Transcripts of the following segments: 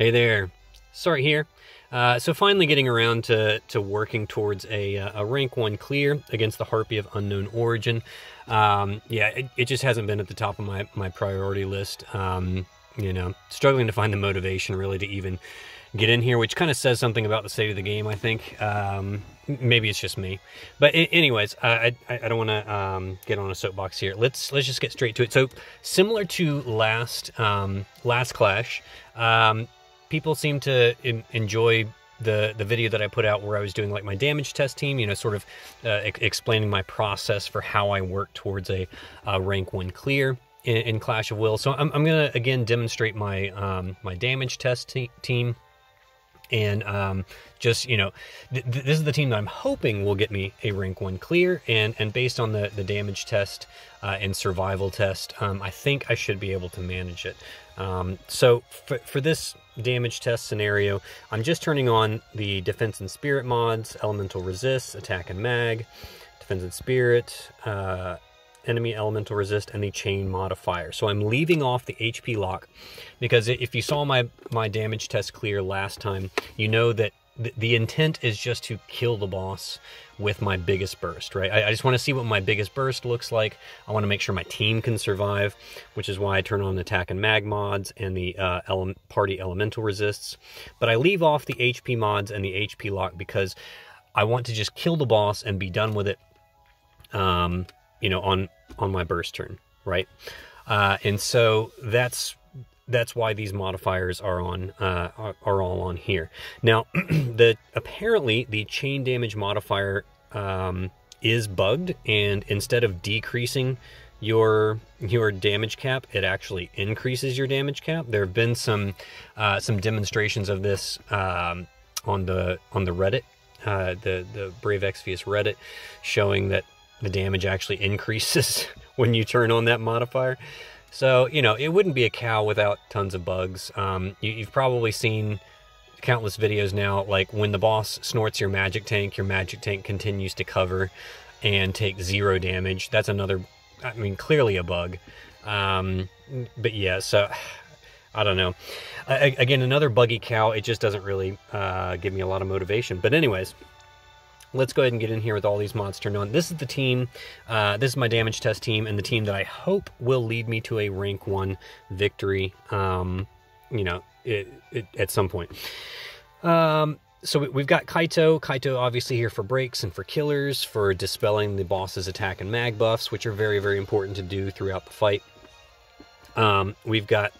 Hey there, sorry here. So finally getting around to working towards a rank 1 clear against the Harpy of Unknown Origin. Yeah, it just hasn't been at the top of my priority list. You know, struggling to find the motivation really to even get in here, which kind of says something about the state of the game, I think. Maybe it's just me. But anyways, I don't want to get on a soapbox here. Let's just get straight to it. So similar to last Clash, people seem to enjoy the video that I put out where I was doing like my damage test team, you know, sort of explaining my process for how I work towards a rank 1 clear in Clash of Wills. So I'm going to again demonstrate my my damage test team. And just, you know, this is the team that I'm hoping will get me a rank 1 clear, and based on the damage test and survival test, I think I should be able to manage it. So for this damage test scenario, I'm just turning on the Defense and Spirit mods, Elemental Resist, Attack and Mag, Defense and Spirit, Enemy Elemental Resist, and the Chain modifier. So I'm leaving off the HP lock, because if you saw my damage test clear last time, you know that the intent is just to kill the boss with my biggest burst, right? I just want to see what my biggest burst looks like. I want to make sure my team can survive, which is why I turn on the Attack and Mag mods and the Party Elemental Resists. But I leave off the HP mods and the HP lock because I want to just kill the boss and be done with it, you know, on my burst turn, right? And so that's why these modifiers are on are all on here. Now, apparently the chain damage modifier is bugged, and instead of decreasing your damage cap, it actually increases your damage cap. There have been some demonstrations of this on the Reddit, the Brave Exvius Reddit, showing that the damage actually increases when you turn on that modifier. So, you know, it wouldn't be a cow without tons of bugs. You've probably seen countless videos now, like when the boss snorts your magic tank continues to cover and take 0 damage. That's another, I mean, clearly a bug. But yeah, so I don't know. Again, another buggy cow. It just doesn't really give me a lot of motivation. But anyways, let's go ahead and get in here with all these mods turned on. This is the team, this is my damage test team, and the team that I hope will lead me to a rank 1 victory, you know, at some point. So we've got Kaito. Kaito obviously here for breaks and for killers, for dispelling the boss's attack and mag buffs, which are very, very important to do throughout the fight. We've got...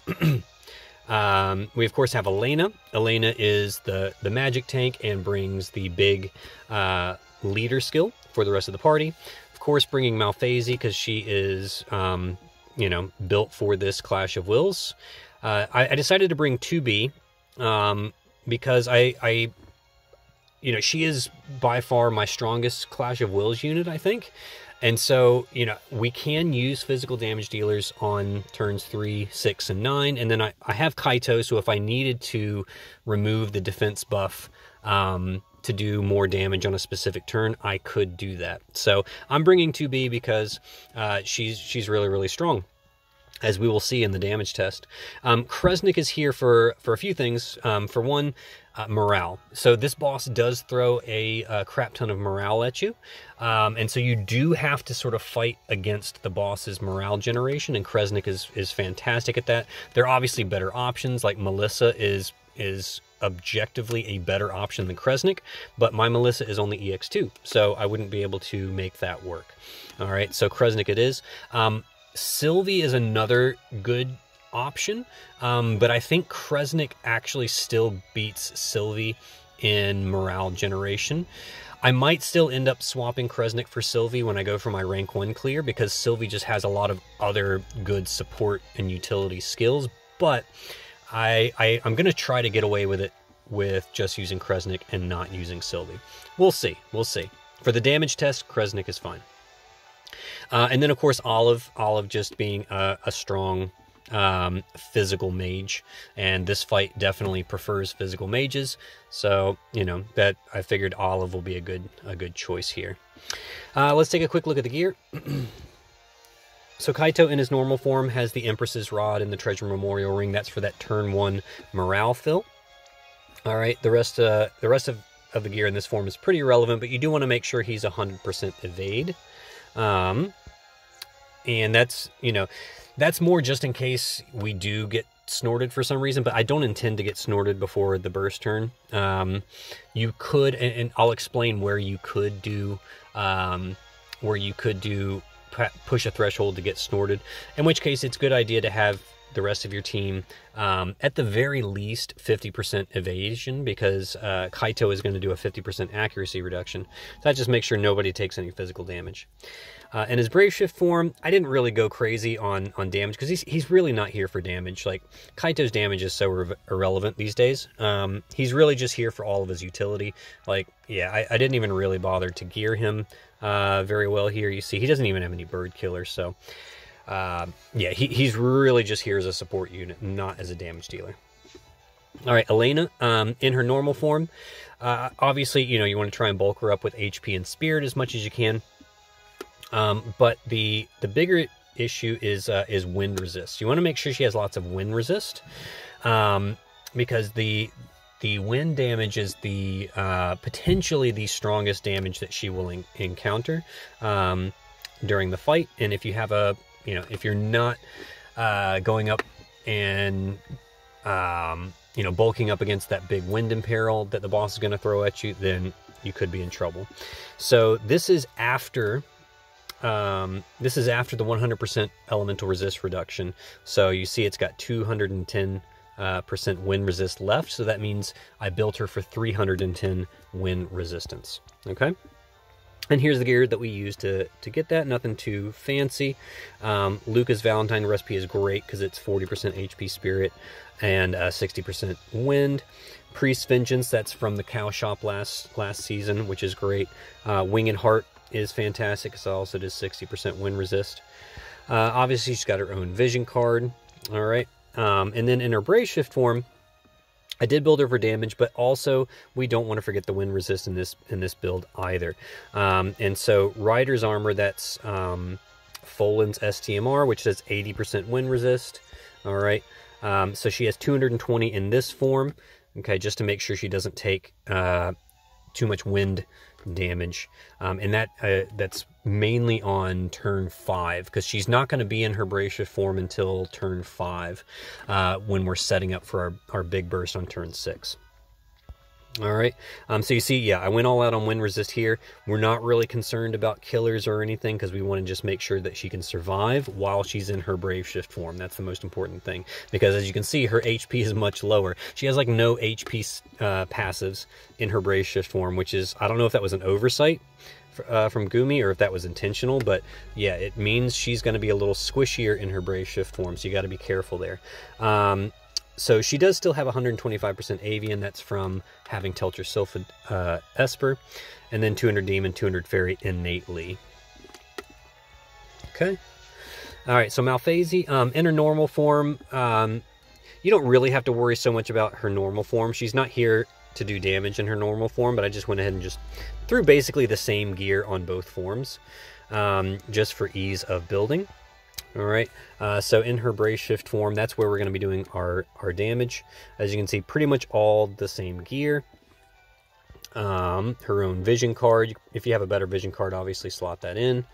we of course have Elena. Elena is the magic tank and brings the big leader skill for the rest of the party. Of course, bringing Malphase because she is, you know, built for this Clash of Wills. I decided to bring 2B because you know, she is by far my strongest Clash of Wills unit, I think. And so, you know, we can use physical damage dealers on turns 3, 6, and 9. And then I have Kaito, so if I needed to remove the defense buff to do more damage on a specific turn, I could do that. So I'm bringing 2B because she's really, really strong, as we will see in the damage test. Kresnik is here for a few things. For one, morale. So this boss does throw a crap ton of morale at you. And so you do have to sort of fight against the boss's morale generation, and Kresnik is fantastic at that. There are obviously better options, like Melissa is objectively a better option than Kresnik, but my Melissa is only EX2, so I wouldn't be able to make that work. All right, so Kresnik it is. Sylvie is another good option, but I think Kresnik actually still beats Sylvie in morale generation. I might still end up swapping Kresnik for Sylvie when I go for my rank 1 clear, because Sylvie just has a lot of other good support and utility skills, but I'm going to try to get away with it with just using Kresnik and not using Sylvie. We'll see. We'll see. For the damage test, Kresnik is fine. And then, of course, Olive just being a strong physical mage, and this fight definitely prefers physical mages, so you know that I figured Olive will be a good choice here. Let's take a quick look at the gear. So Kaito in his normal form has the Empress's Rod and the Treasure Memorial Ring. That's for that turn 1 morale fill. All right, the rest of the gear in this form is pretty irrelevant, but you do want to make sure he's 100% evade. And that's, you know, that's more just in case we do get snorted for some reason, but I don't intend to get snorted before the burst turn. You could, and I'll explain where you could do push a threshold to get snorted, in which case it's a good idea to have the rest of your team at the very least 50% evasion, because Kaito is going to do a 50% accuracy reduction. So that just makes sure nobody takes any physical damage. In his Brave Shift form, I didn't really go crazy on damage, because he's really not here for damage. Like, Kaito's damage is so irrelevant these days. He's really just here for all of his utility. Like, yeah, I didn't even really bother to gear him very well here. You see, he doesn't even have any bird killers, so yeah, he's really just here as a support unit, not as a damage dealer. All right, Elena, in her normal form, obviously, you know, you want to try and bulk her up with HP and Spirit as much as you can. But the bigger issue is wind resist. You want to make sure she has lots of wind resist, because the wind damage is the potentially the strongest damage that she will encounter during the fight. And if you have a, you know, if you're not going up and you know, bulking up against that big wind imperil that the boss is going to throw at you, then you could be in trouble. So this is after the 100% elemental resist reduction. So you see it's got 210% wind resist left. So that means I built her for 310 wind resistance. Okay. And here's the gear that we use to get that. Nothing too fancy. Luca's Valentine recipe is great because it's 40% HP Spirit and 60% wind. Priest's Vengeance, that's from the cow shop last season, which is great. Winged Heart is fantastic because it also does 60% wind resist. Obviously, she's got her own vision card. All right. And then in her Brave Shift form, I did build her for damage, but also we don't want to forget the wind resist in this build either. And so Rider's Armor, that's Folan's STMR, which does 80% wind resist. All right. So she has 220 in this form. Okay, just to make sure she doesn't take too much wind damage, and that's mainly on turn 5, because she's not going to be in her Brave Shift form until turn 5, when we're setting up for our big burst on turn 6. All right, so you see, yeah, I went all out on wind resist here. We're not really concerned about killers or anything, because we want to just make sure that she can survive while she's in her Brave Shift form. That's the most important thing, because as you can see, her HP is much lower. She has like no HP passives in her Brave Shift form, which is, I don't know if that was an oversight from Gumi or if that was intentional, but yeah, it means she's going to be a little squishier in her Brave Shift form, so you got to be careful there. So she does still have 125% Avian. That's from having Telcher Sylphid Esper. And then 200 Demon, 200 Fairy innately. Okay. All right, so Malphase, in her normal form, you don't really have to worry so much about her normal form. She's not here to do damage in her normal form, but I just went ahead and just threw basically the same gear on both forms, just for ease of building. All right, so in her Brave Shift form, that's where we're going to be doing our damage. As you can see, pretty much all the same gear. Her own vision card. If you have a better vision card, obviously slot that in.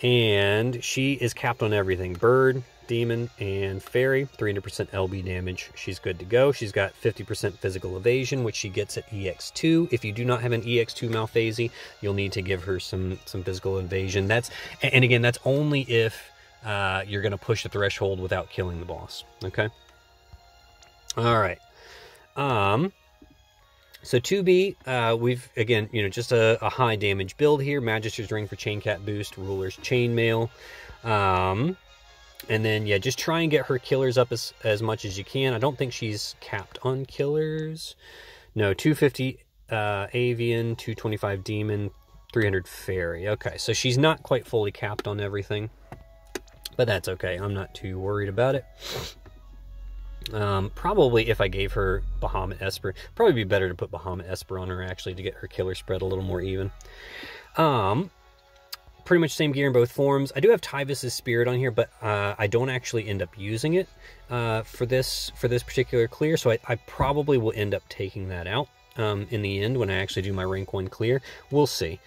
And she is capped on everything. Bird, Demon, and Fairy. 300% LB damage. She's good to go. She's got 50% physical evasion, which she gets at EX2. If you do not have an EX2 Malphase, you'll need to give her some physical evasion. And again, that's only if you're going to push the threshold without killing the boss. Okay. All right. So 2B, we've, again, you know, just a high damage build here. Magister's Ring for Chain Cat boost, Ruler's Chainmail. And then, yeah, just try and get her killers up as much as you can. I don't think she's capped on killers. No, 250 Avian, 225 Demon, 300 Fairy. Okay, so she's not quite fully capped on everything. But that's okay. I'm not too worried about it. Probably if I gave her Bahamut Esper, probably be better to put Bahamut Esper on her actually to get her killer spread a little more even. pretty much same gear in both forms. I do have Tyvis's Spirit on here, but I don't actually end up using it for this particular clear, so I probably will end up taking that out in the end when I actually do my rank 1 clear. We'll see.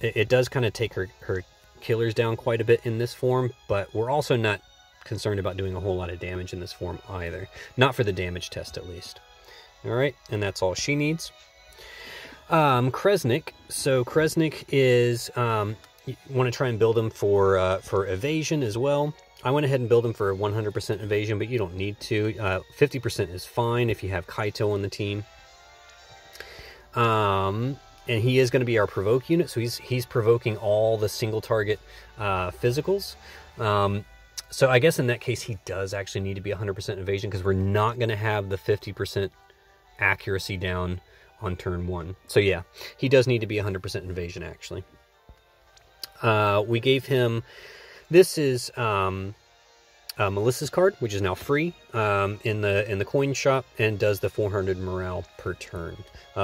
It does kind of take her killers down quite a bit in this form, but we're also not concerned about doing a whole lot of damage in this form either. Not for the damage test, at least. All right, and that's all she needs. Kresnik. So Kresnik is, you want to try and build him for evasion as well. I went ahead and built him for 100% evasion, but you don't need to. 50% is fine if you have Kaito on the team. And he is going to be our provoke unit, so he's provoking all the single target physicals. So I guess in that case, he does actually need to be 100% evasion, because we're not going to have the 50% accuracy down on turn 1. So yeah, he does need to be 100% evasion, actually. We gave him, this is Melissa's card, which is now free in the coin shop, and does the 400 morale per turn.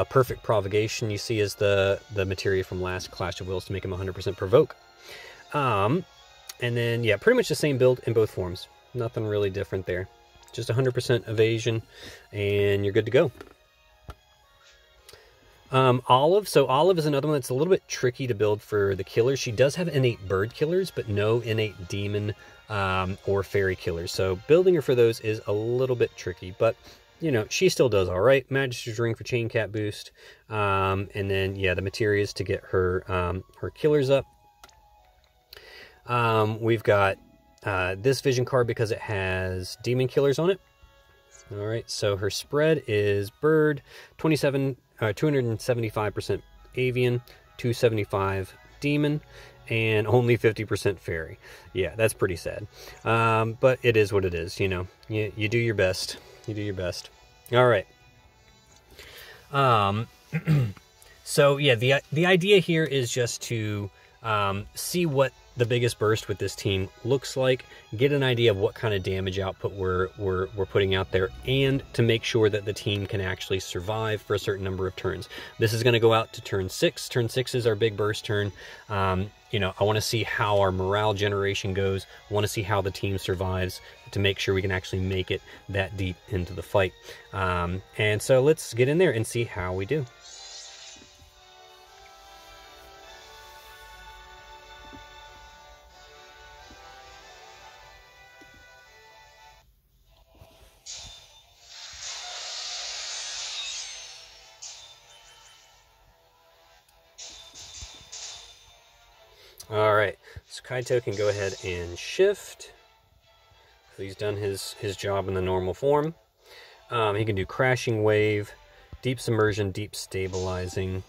Perfect Provocation, you see, is the materia from last Clash of Wills to make him 100% provoke. And then, yeah, pretty much the same build in both forms. Nothing really different there. Just 100% evasion, and you're good to go. Olive. So Olive is another one that's a little bit tricky to build for the killers. She does have innate bird killers, but no innate demon or fairy killers. So building her for those is a little bit tricky, but you know, she still does all right. Magister's Ring for Chain Cat boost. And then, yeah, the materials to get her, her killers up. We've got this vision card because it has demon killers on it. All right, so her spread is bird, 275% avian, 275 demon, and only 50% fairy. Yeah, that's pretty sad. But it is what it is, you know. You do your best. You do your best. All right. So yeah, the idea here is just to see what the biggest burst with this team looks like, get an idea of what kind of damage output we're putting out there, and to make sure that the team can actually survive for a certain number of turns. This is going to go out to turn 6. Turn 6 is our big burst turn. You know, I want to see how our morale generation goes. I want to see how the team survives to make sure we can actually make it that deep into the fight. And so let's get in there and see how we do. All right, so Kaito can go ahead and shift. So he's done his job in the normal form. He can do Crashing Wave, Deep Submersion, Deep Stabilizing.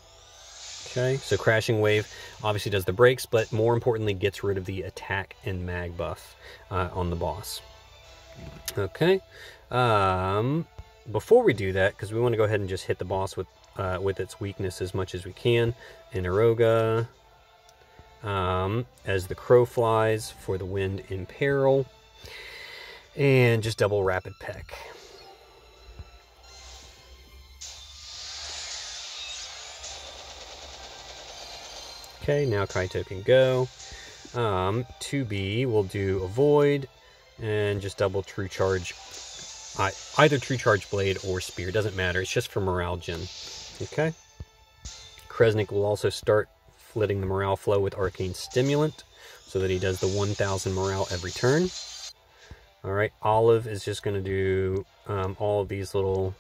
Okay, so Crashing Wave obviously does the breaks, but more importantly gets rid of the attack and mag buff on the boss. Okay, before we do that, because we want to go ahead and just hit the boss with its weakness as much as we can, Inaroga, as the crow flies for the wind in peril, and just double rapid peck. Okay, now Kaito can go. 2B will do Avoid and just double True Charge, either True Charge Blade or Spear, doesn't matter, it's just for morale gen. Okay, Kresnik will also start letting the morale flow with Arcane Stimulant so that he does the 1000 morale every turn. All right, Olive is just going to do all of these little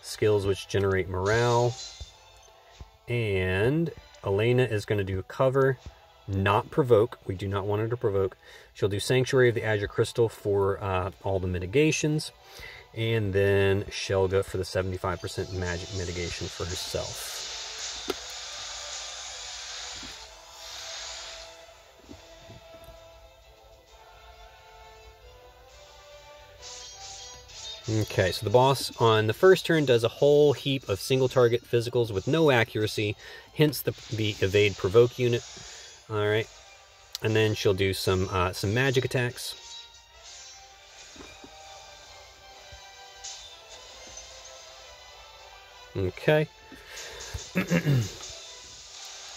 skills which generate morale. And Elena is going to do Cover, not Provoke. We do not want her to provoke. She'll do Sanctuary of the Azure Crystal for all the mitigations. And then Shelga for the 75% magic mitigation for herself. Okay, so the boss on the first turn does a whole heap of single target physicals with no accuracy, hence the evade provoke unit. All right, and then she'll do some magic attacks. Okay.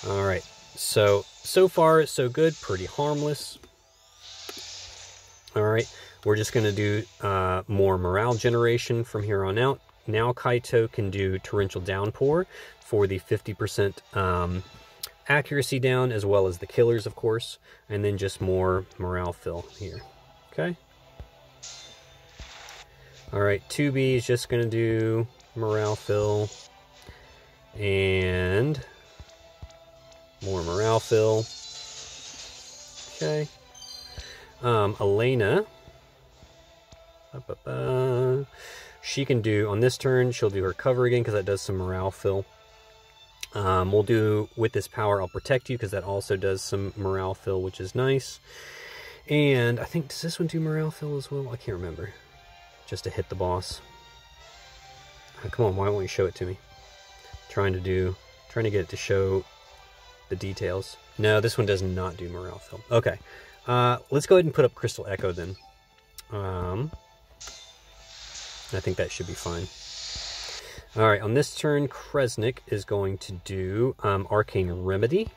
All right, so so far, so good. Pretty harmless. All right, we're just going to do more morale generation from here on out. Now Kaito can do Torrential Downpour for the 50% accuracy down, as well as the killers, of course, and then just more morale fill here. Okay. All right, 2B is just going to do morale fill and more morale fill. Okay. Elena, she can do, on this turn, she'll do her cover again because that does some morale fill. We'll do, with this power, I'll protect you because that also does some morale fill, which is nice. And I think, does this one do morale fill as well? I can't remember. Just to hit the boss. Come on, why won't you show it to me? Trying to get it to show the details. No, this one does not do morale fill. Okay. Let's go ahead and put up Crystal Echo then. I think that should be fine. Alright, on this turn, Kresnik is going to do Arcane Remedy,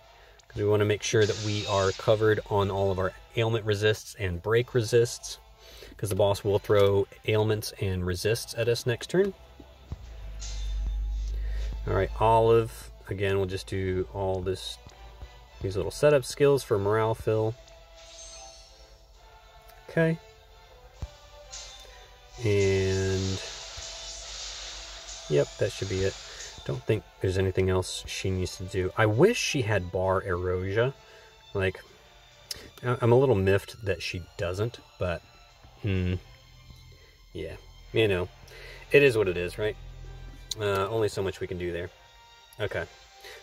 because we want to make sure that we are covered on all of our ailment resists and break resists, because the boss will throw ailments and resists at us next turn. Alright, Olive, again, we'll just do all these little setup skills for morale fill. Okay. And yep, that should be it. Don't think there's anything else she needs to do. I wish she had Bar Erosia. Like, I'm a little miffed that she doesn't, but yeah, you know, it is what it is, right? Only so much we can do there. Okay,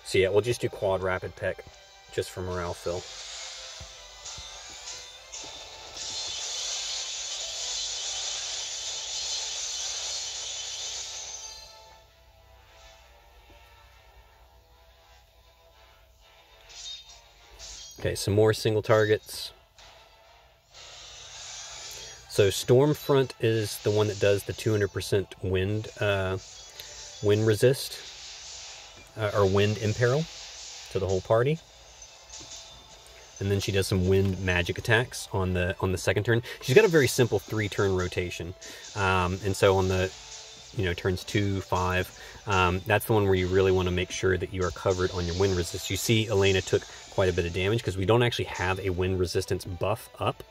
so yeah, we'll just do Quad Rapid Peck just for morale fill. Okay, some more single targets. So Stormfront is the one that does the 200% wind resist, or wind imperil to the whole party. And then she does some wind magic attacks on the second turn. She's got a very simple 3-turn rotation. And so on the, turns 2, 5, that's the one where you really want to make sure that you are covered on your wind resist. You see Elena took quite a bit of damage because we don't actually have a wind resistance buff up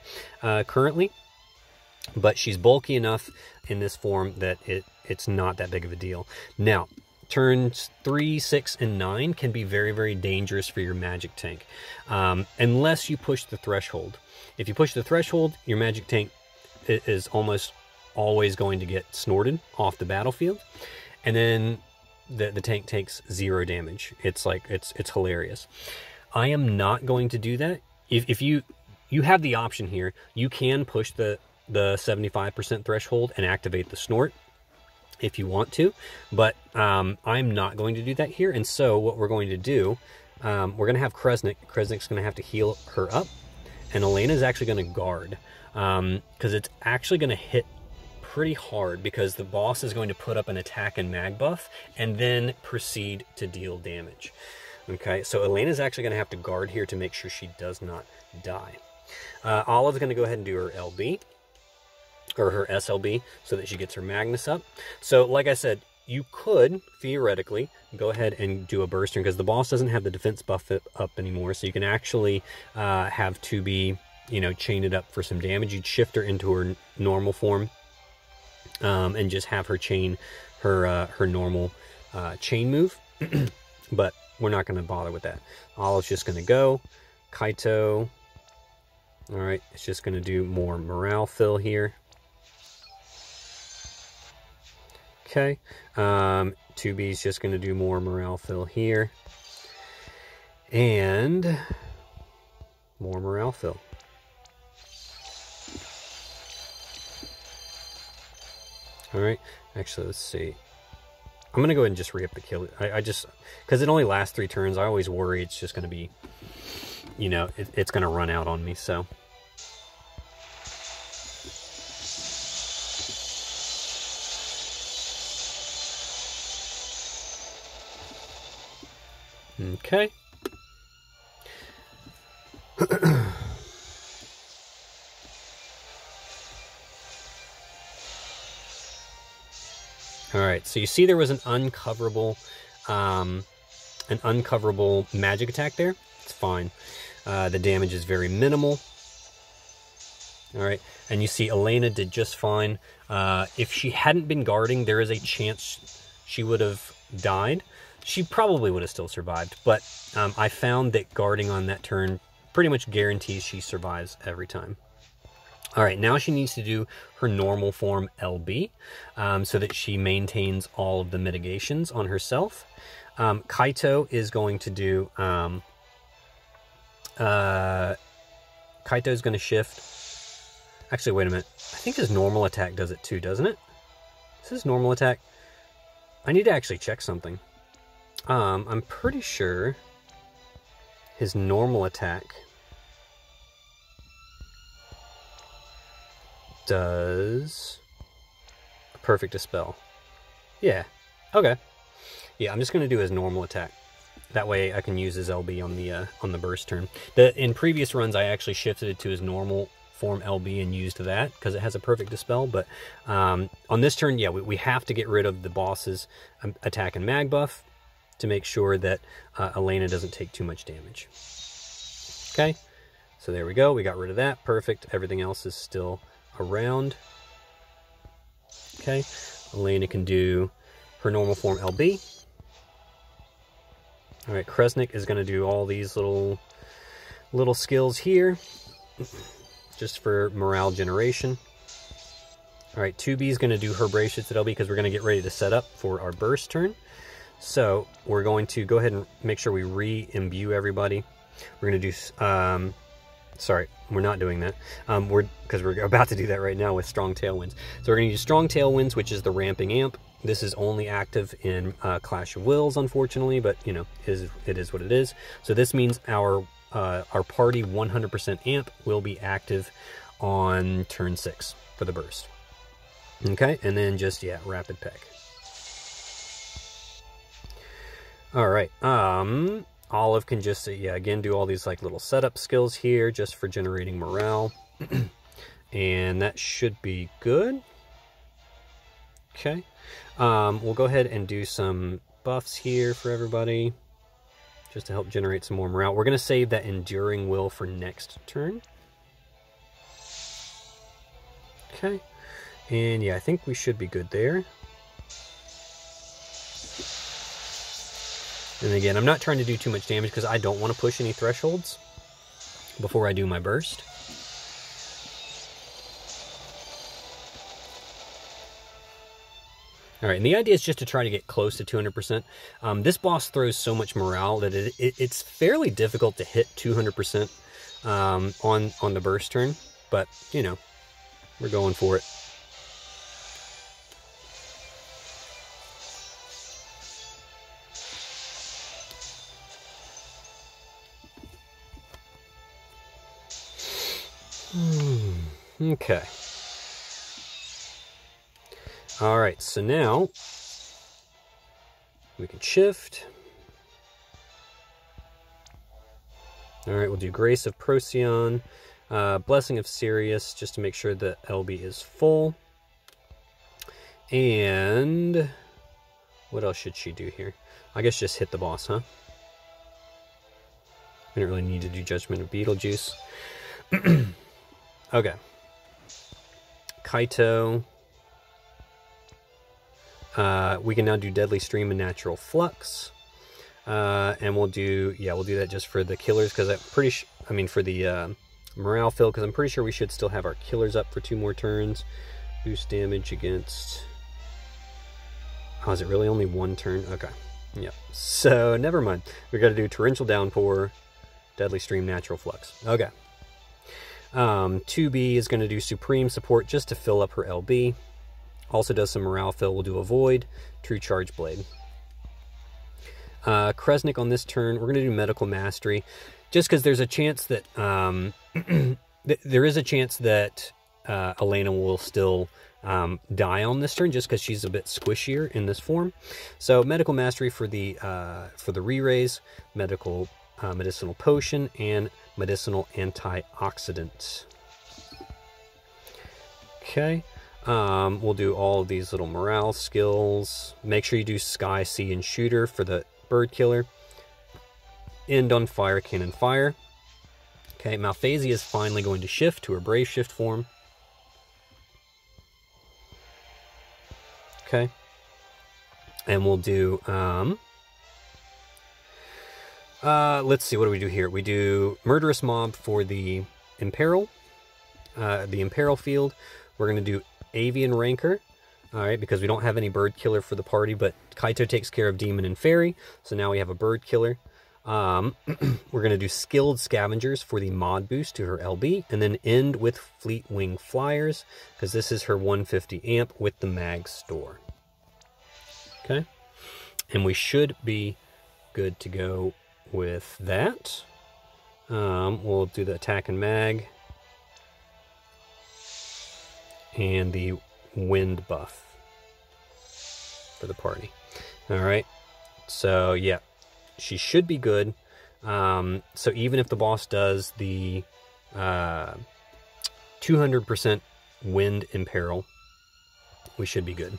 currently, but she's bulky enough in this form that it's not that big of a deal. Now, turns 3, 6, and 9 can be very, very dangerous for your magic tank, unless you push the threshold. If you push the threshold, your magic tank is almost always going to get snorted off the battlefield, and then the tank takes 0 damage. It's like, it's hilarious. I am not going to do that. If you have the option here, you can push the 75% threshold and activate the snort if you want to, but I'm not going to do that here. And so what we're going to do, we're going to have Kresnik. Kresnik's going to have to heal her up, and Elena's actually going to guard, because it's actually going to hit pretty hard, because the boss is going to put up an attack and mag buff and then proceed to deal damage. Okay, so Elena's actually going to have to guard here to make sure she does not die. Olive's going to go ahead and do her LB, or her SLB, so that she gets her Magnus up. So, like I said, you could, theoretically, go ahead and do a burst turn, because the boss doesn't have the defense buff up anymore, so you can actually have 2B, chain it up for some damage. You'd shift her into her normal form, and just have her chain her normal chain move. But we're not going to bother with that. Olive's just going to go. Kaito, all right, it's just going to do more morale fill here. Okay, 2B's just going to do more morale fill here. And more morale fill. All right, actually, let's see. I'm going to go ahead and just re-up the kill. I just, because it only lasts 3 turns, I always worry it's just going to be, it's going to run out on me, so. Okay. All right, so you see there was an uncoverable magic attack there. It's fine. The damage is very minimal. All right, and you see Elena did just fine. If she hadn't been guarding, there is a chance she would have died. She probably would have still survived, but I found that guarding on that turn pretty much guarantees she survives every time. All right, now she needs to do her normal form LB so that she maintains all of the mitigations on herself. Kaito is going to do... Kaito's going to shift. Actually, wait a minute. I think his normal attack does it too, doesn't it? Is his normal attack? I need to actually check something. I'm pretty sure his normal attack does a perfect dispel. Yeah. Okay. Yeah, I'm just going to do his normal attack. That way I can use his LB on the burst turn. In previous runs, I actually shifted it to his normal form LB and used that because it has a perfect dispel. But on this turn, yeah, we have to get rid of the boss's attack and mag buff to make sure that Elena doesn't take too much damage. Okay, so there we go. We got rid of that. Perfect. Everything else is still around. Okay, Elena can do her normal form LB. All right, Kresnik is going to do all these little skills here, just for morale generation. All right, 2B is going to do her bracelets at LB because we're going to get ready to set up for our burst turn. So we're going to go ahead and make sure we re-imbue everybody. We're going to do... sorry, we're not doing that. Because we're about to do that right now with Strong Tailwinds. So we're going to use Strong Tailwinds, which is the ramping amp. This is only active in Clash of Wills, unfortunately, but you know, it is what it is. So this means our party 100% amp will be active on turn 6 for the burst. Okay, and then just, yeah, rapid peck. All right, Olive can just, yeah, again, do all these like little setup skills here just for generating morale. And that should be good. Okay. We'll go ahead and do some buffs here for everybody just to help generate some more morale. We're going to save that Enduring Will for next turn. Okay. And yeah, I think we should be good there. And again, I'm not trying to do too much damage because I don't want to push any thresholds before I do my burst. All right, and the idea is just to try to get close to 200%. This boss throws so much morale that it's fairly difficult to hit 200% on the burst turn, but, you know, we're going for it. Okay. All right, so now we can shift. All right, we'll do Grace of Procyon, Blessing of Sirius, just to make sure that LB is full. And what else should she do here? I guess just hit the boss, huh? We don't really need to do Judgment of Beetlejuice. Okay. Kaito. We can now do Deadly Stream and Natural Flux. And we'll do that just for the killers, because I'm pretty sure, I mean, for the morale fill, because I'm pretty sure we should still have our killers up for 2 more turns. Boost damage against... Oh, is it really only 1 turn? Okay. Yep. So, never mind. We got to do Torrential Downpour, Deadly Stream, Natural Flux. Okay. 2B is going to do Supreme Support just to fill up her LB. Also does some morale fill. We'll do a Void, True Charge Blade. Kresnik on this turn, we're going to do Medical Mastery, just because there's a chance that there is a chance that Elena will still die on this turn, just because she's a bit squishier in this form. So Medical Mastery for the re-raise, Medicinal Potion, and medicinal antioxidant. Okay. We'll do all of these little morale skills. Make sure you do Sky, Sea, and Shooter for the bird killer. End on Fire, Cannon, Fire. Okay, Malphasia is finally going to shift to her Brave Shift form. Okay. And we'll do, let's see, what do we do here? We do Murderous Mob for the Imperil field. We're going to do Avian Rancor, all right, because we don't have any bird killer for the party, but Kaito takes care of Demon and Fairy, so now we have a bird killer. We're going to do Skilled Scavengers for the mod boost to her LB, and then end with Fleet Wing Flyers, because this is her 150 amp with the mag store. Okay, and we should be good to go with that. We'll do the attack and mag, and the wind buff for the party. All right, so yeah, she should be good. So even if the boss does the 200% wind imperil, we should be good.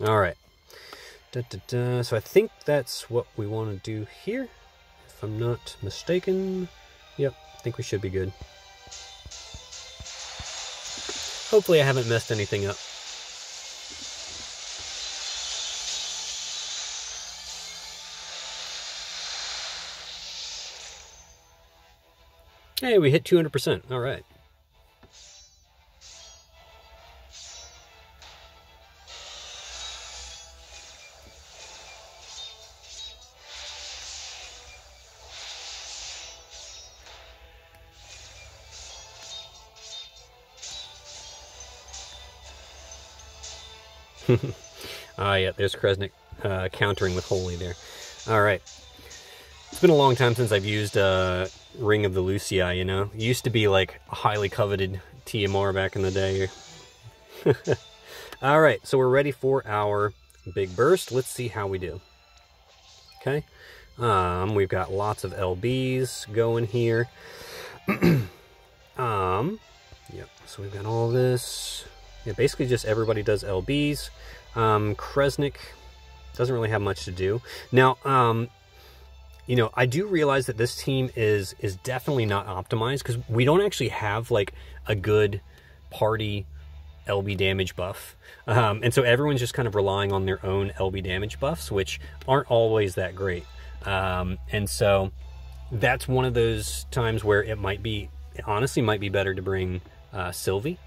All right. So I think that's what we want to do here, if I'm not mistaken. Yep, I think we should be good. Hopefully I haven't messed anything up. Hey, we hit 200%. All right. Yeah, there's Kresnik countering with Holy there. All right. It's been a long time since I've used Ring of the Lucia, you know? It used to be like a highly coveted TMR back in the day. All right, so we're ready for our big burst. Let's see how we do. Okay. We've got lots of LBs going here. Yep, so we've got all this. Yeah, basically just everybody does LBs. Kresnik doesn't really have much to do. Now, you know, I do realize that this team is definitely not optimized because we don't actually have like a good party LB damage buff. And so everyone's just kind of relying on their own LB damage buffs, which aren't always that great. And so that's one of those times where it honestly might be better to bring Sylvie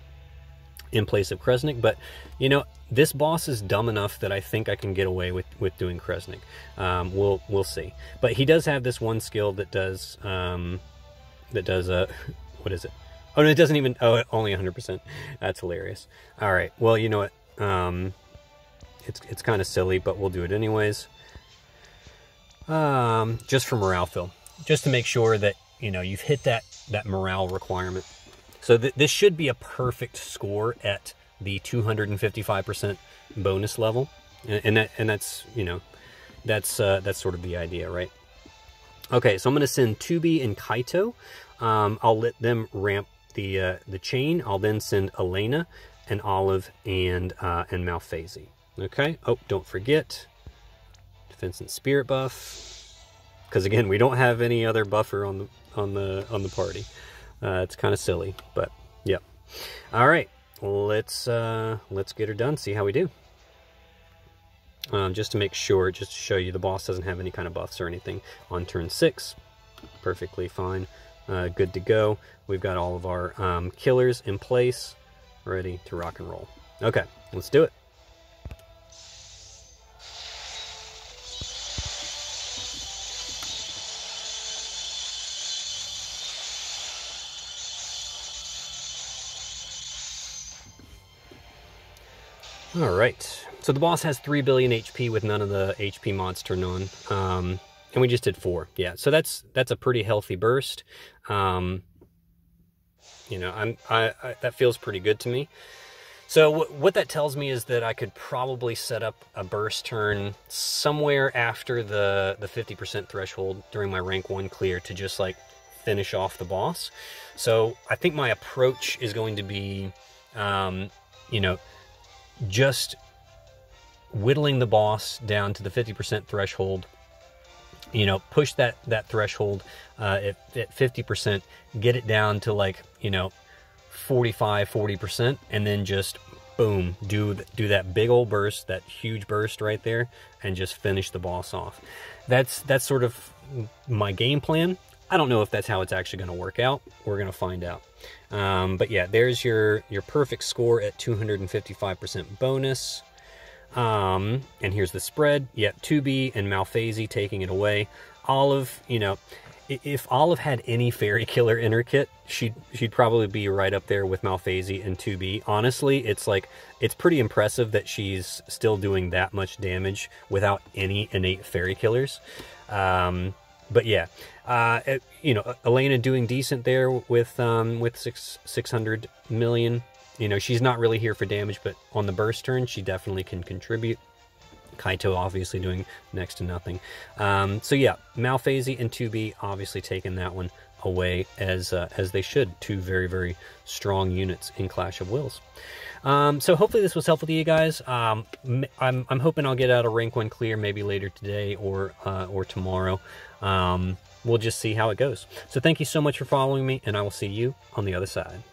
in place of Kresnik. But, you know, this boss is dumb enough that I think I can get away with doing Kresnik. We'll see. But he does have this one skill that does, what is it? Oh, no, it doesn't even, only 100%. That's hilarious. All right, well, you know what? It's kind of silly, but we'll do it anyways. Just for morale fill. Just to make sure that, you know, you've hit that morale requirement. So this should be a perfect score at the 255% bonus level, and that's, you know, that's sort of the idea, right? Okay, so I'm going to send Tubi and Kaito. I'll let them ramp the chain. I'll then send Elena and Olive and Malphasie. Okay. Oh, don't forget defense and spirit buff, because again, we don't have any other buffer on the party. It's kind of silly, but yeah. All right, let's get her done. See how we do. Just to make sure, just to show you, the boss doesn't have any kind of buffs or anything on turn 6. Perfectly fine. Good to go. We've got all of our killers in place, ready to rock and roll. Okay, let's do it. Alright, so the boss has 3 billion HP with none of the HP mods turned on, and we just did 4. Yeah, so that's a pretty healthy burst. You know, that feels pretty good to me. So what that tells me is that I could probably set up a burst turn somewhere after the 50% threshold during my rank 1 clear to just like finish off the boss. So I think my approach is going to be, you know, just whittling the boss down to the 50% threshold. You know, push that threshold at 50%, get it down to like, you know, 40%, and then just boom, do that big old burst, that huge burst right there, and just finish the boss off. That's sort of my game plan. I don't know if that's how it's actually going to work out. We're going to find out. But yeah, there's your perfect score at 255% bonus. And here's the spread. Yep, 2B and Malphasy taking it away. Olive, you know, if Olive had any Fairy Killer in her kit, she'd probably be right up there with Malphasy and 2B. Honestly, it's like, it's pretty impressive that she's still doing that much damage without any innate Fairy Killers. But yeah, you know, Elena doing decent there with 600 million. You know, she's not really here for damage, but on the burst turn, she definitely can contribute. Kaito obviously doing next to nothing. So yeah, Malphasy and 2B obviously taking that one away as they should. Two very, very strong units in Clash of Wills. So hopefully this was helpful to you guys. I'm hoping I'll get out a rank 1 clear maybe later today or tomorrow. We'll just see how it goes. So thank you so much for following me, and I will see you on the other side.